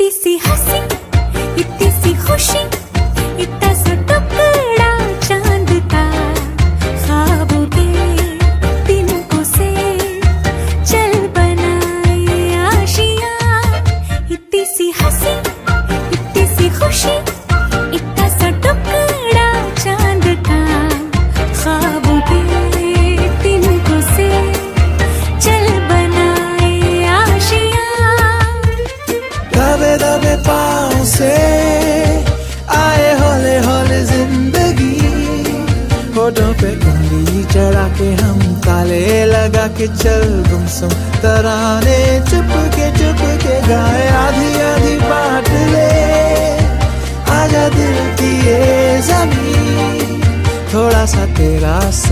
इतनी सी हंसी, इतनी सी खुशी, इतना सा टुकड़ा चांद का, ख्वाबों के तिनकों से चल बनाए आशियां। इतनी सी हंसी, इतनी सी खुशी, इतना सा टुकड़ा चांद का, ख्वाबों के तिनकों से चल बनाए आशियां। दबे दबे पाँव से आए हौले हौले जिंदगी, होठों पे उंगली चढ़ा के हम ताले लगा के चल गुमसुम तराने चुप के गाए। आधी आधी बांट ले आजा दिल की ये ज़मीं, थोड़ा सा तेरा सा